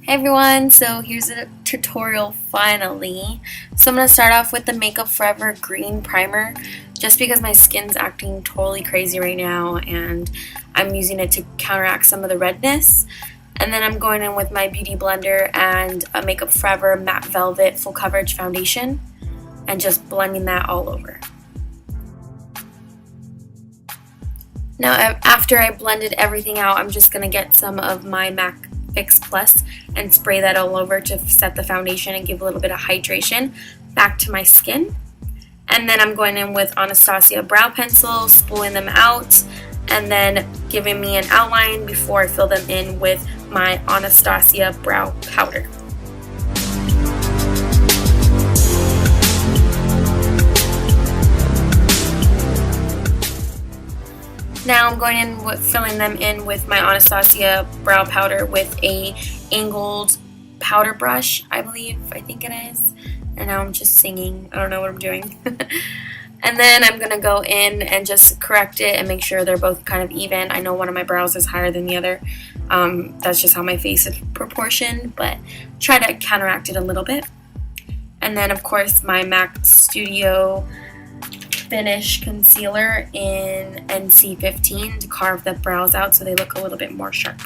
Hey everyone, so here's a tutorial finally. So I'm going to start off with the Makeup Forever Green Primer just because my skin's acting totally crazy right now and I'm using it to counteract some of the redness. And then I'm going in with my Beauty Blender and a Makeup Forever Matte Velvet Full Coverage Foundation and just blending that all over. Now after I blended everything out, I'm just going to get some of my MAC Fix Plus and spray that all over to set the foundation and give a little bit of hydration back to my skin. And then I'm going in with Anastasia brow pencil, spooling them out, and then giving me an outline before I fill them in with my Anastasia brow powder. Now I'm going in with filling them in with my Anastasia brow powder with a angled powder brush, I think it is. And now I'm just singing. I don't know what I'm doing. And then I'm going to go in and just correct it and make sure they're both kind of even. I know one of my brows is higher than the other. That's just how my face is proportioned, but try to counteract it a little bit. And then of course my MAC Studio Finish concealer in NC15 to carve the brows out so they look a little bit more sharp.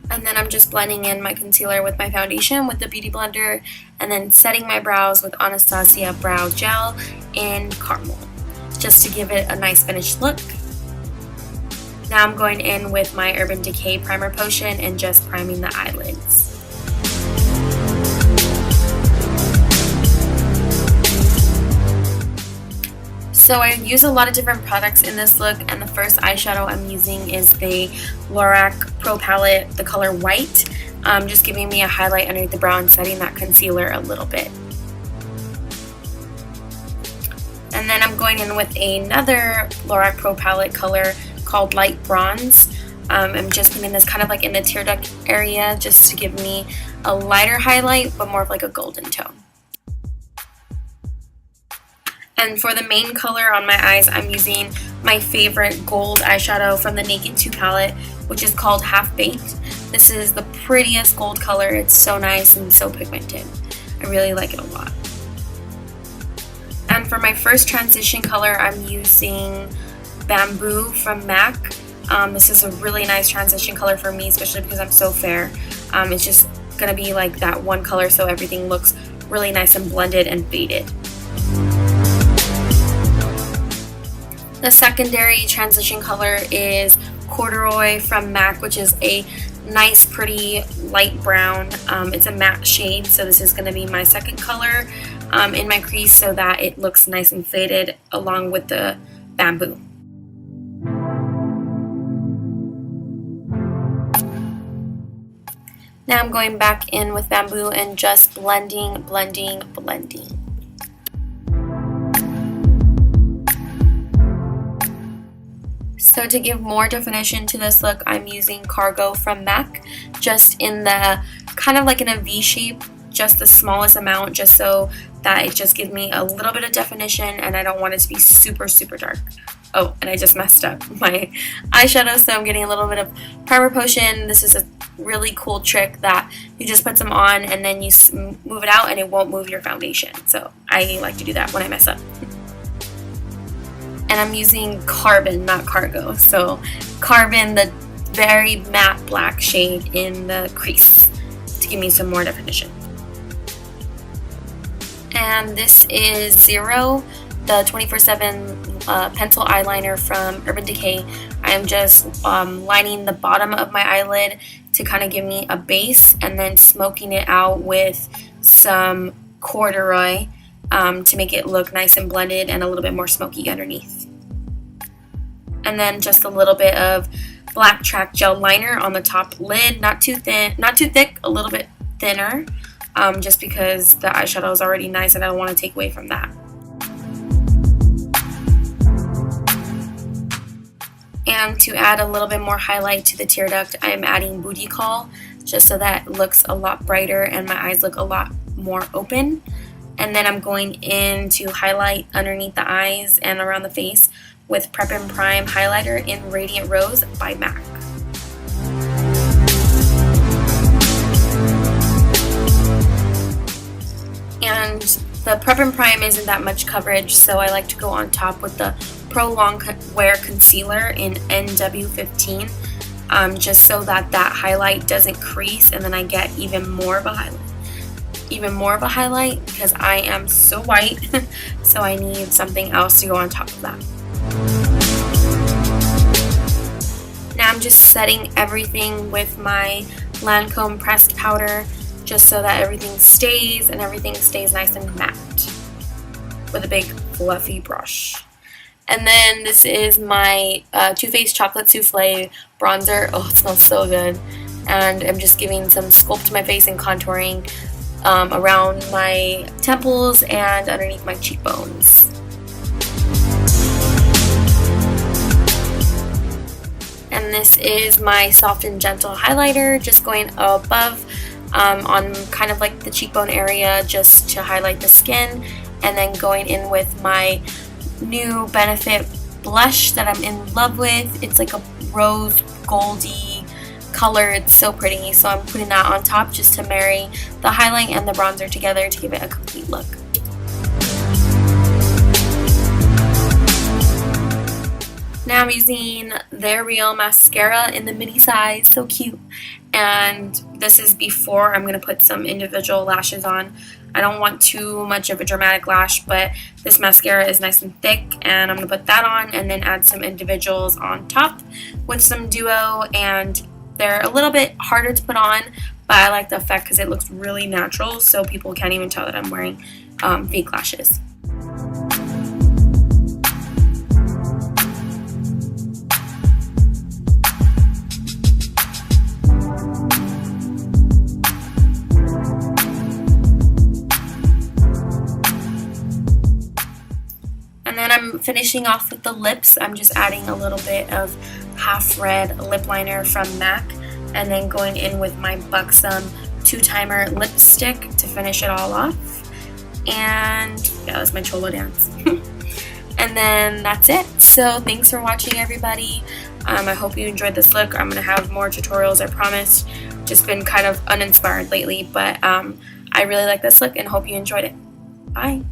And then I'm just blending in my concealer with my foundation with the Beauty Blender and then setting my brows with Anastasia Brow Gel in Caramel just to give it a nice finished look. Now I'm going in with my Urban Decay Primer Potion and just priming the eyelids. So I use a lot of different products in this look, and the first eyeshadow I'm using is the Lorac Pro Palette, the color White, just giving me a highlight underneath the brow and setting that concealer a little bit. And then I'm going in with another Lorac Pro Palette color called Light Bronze. I'm just putting this kind of like in the tear duct area just to give me a lighter highlight but more of like a golden tone. And for the main color on my eyes, I'm using my favorite gold eyeshadow from the Naked 2 palette, which is called Half Baked. This is the prettiest gold color. It's so nice and so pigmented. I really like it a lot. And for my first transition color, I'm using Bamboo from MAC. This is a really nice transition color for me, especially because I'm so fair. It's just going to be like that one color so everything looks really nice and blended and faded. The secondary transition color is Corduroy from MAC, which is a nice pretty light brown. It's a matte shade, so this is going to be my second color in my crease so that it looks nice and faded along with the Bamboo. Now I'm going back in with Bamboo and just blending. So to give more definition to this look, I'm using Cargo from MAC, just in the kind of like in a V shape, just the smallest amount, just so that it just gives me a little bit of definition and I don't want it to be super dark. Oh, and I just messed up my eyeshadow, so I'm getting a little bit of Primer Potion. This is a really cool trick that you just put some on and then you move it out and it won't move your foundation. So I like to do that when I mess up. And I'm using Carbon, not Cargo. So Carbon, the very matte black shade in the crease to give me some more definition. And this is Zero, the 24/7 pencil eyeliner from Urban Decay. I am just lining the bottom of my eyelid to kind of give me a base and then smoking it out with some corduroy to make it look nice and blended and a little bit more smoky underneath. And then just a little bit of Black Track Gel Liner on the top lid, not too thin, not too thick, a little bit thinner, just because the eyeshadow is already nice and I don't want to take away from that. And to add a little bit more highlight to the tear duct, I'm adding Booty Call just so that it looks a lot brighter and my eyes look a lot more open. And then I'm going in to highlight underneath the eyes and around the face with Prep and Prime highlighter in Radiant Rose by MAC. And the Prep and Prime isn't that much coverage, so I like to go on top with the Pro Long Wear Concealer in NW15, just so that highlight doesn't crease and then I get even more of a highlight because I am so white, so I need something else to go on top of that. Now I'm just setting everything with my Lancome pressed powder, just so that everything stays nice and matte with a big fluffy brush. And then this is my Too Faced Chocolate Souffle bronzer. Oh, it smells so good. And I'm just giving some sculpt to my face and contouring around my temples and underneath my cheekbones. And this is my Soft and Gentle highlighter, just going above on kind of like the cheekbone area just to highlight the skin, and then going in with my new Benefit blush that I'm in love with. It's like a rose goldy color. It's so pretty, so I'm putting that on top just to marry the highlight and the bronzer together to give it a complete look. Now I'm using their Real mascara in the mini size, so cute. And this is before I'm going to put some individual lashes on. I don't want too much of a dramatic lash, but this mascara is nice and thick, and I'm going to put that on and then add some individuals on top with some Duo, and they're a little bit harder to put on, but I like the effect because it looks really natural, so people can't even tell that I'm wearing fake lashes. And then I'm finishing off with the lips. I'm just adding a little bit of half red lip liner from MAC, and then going in with my Buxom 2-timer lipstick to finish it all off. And yeah, that's my Cholo dance. And then that's it. So thanks for watching, everybody. I hope you enjoyed this look. I'm gonna have more tutorials, I promise. Just been kind of uninspired lately, but I really like this look and hope you enjoyed it. Bye.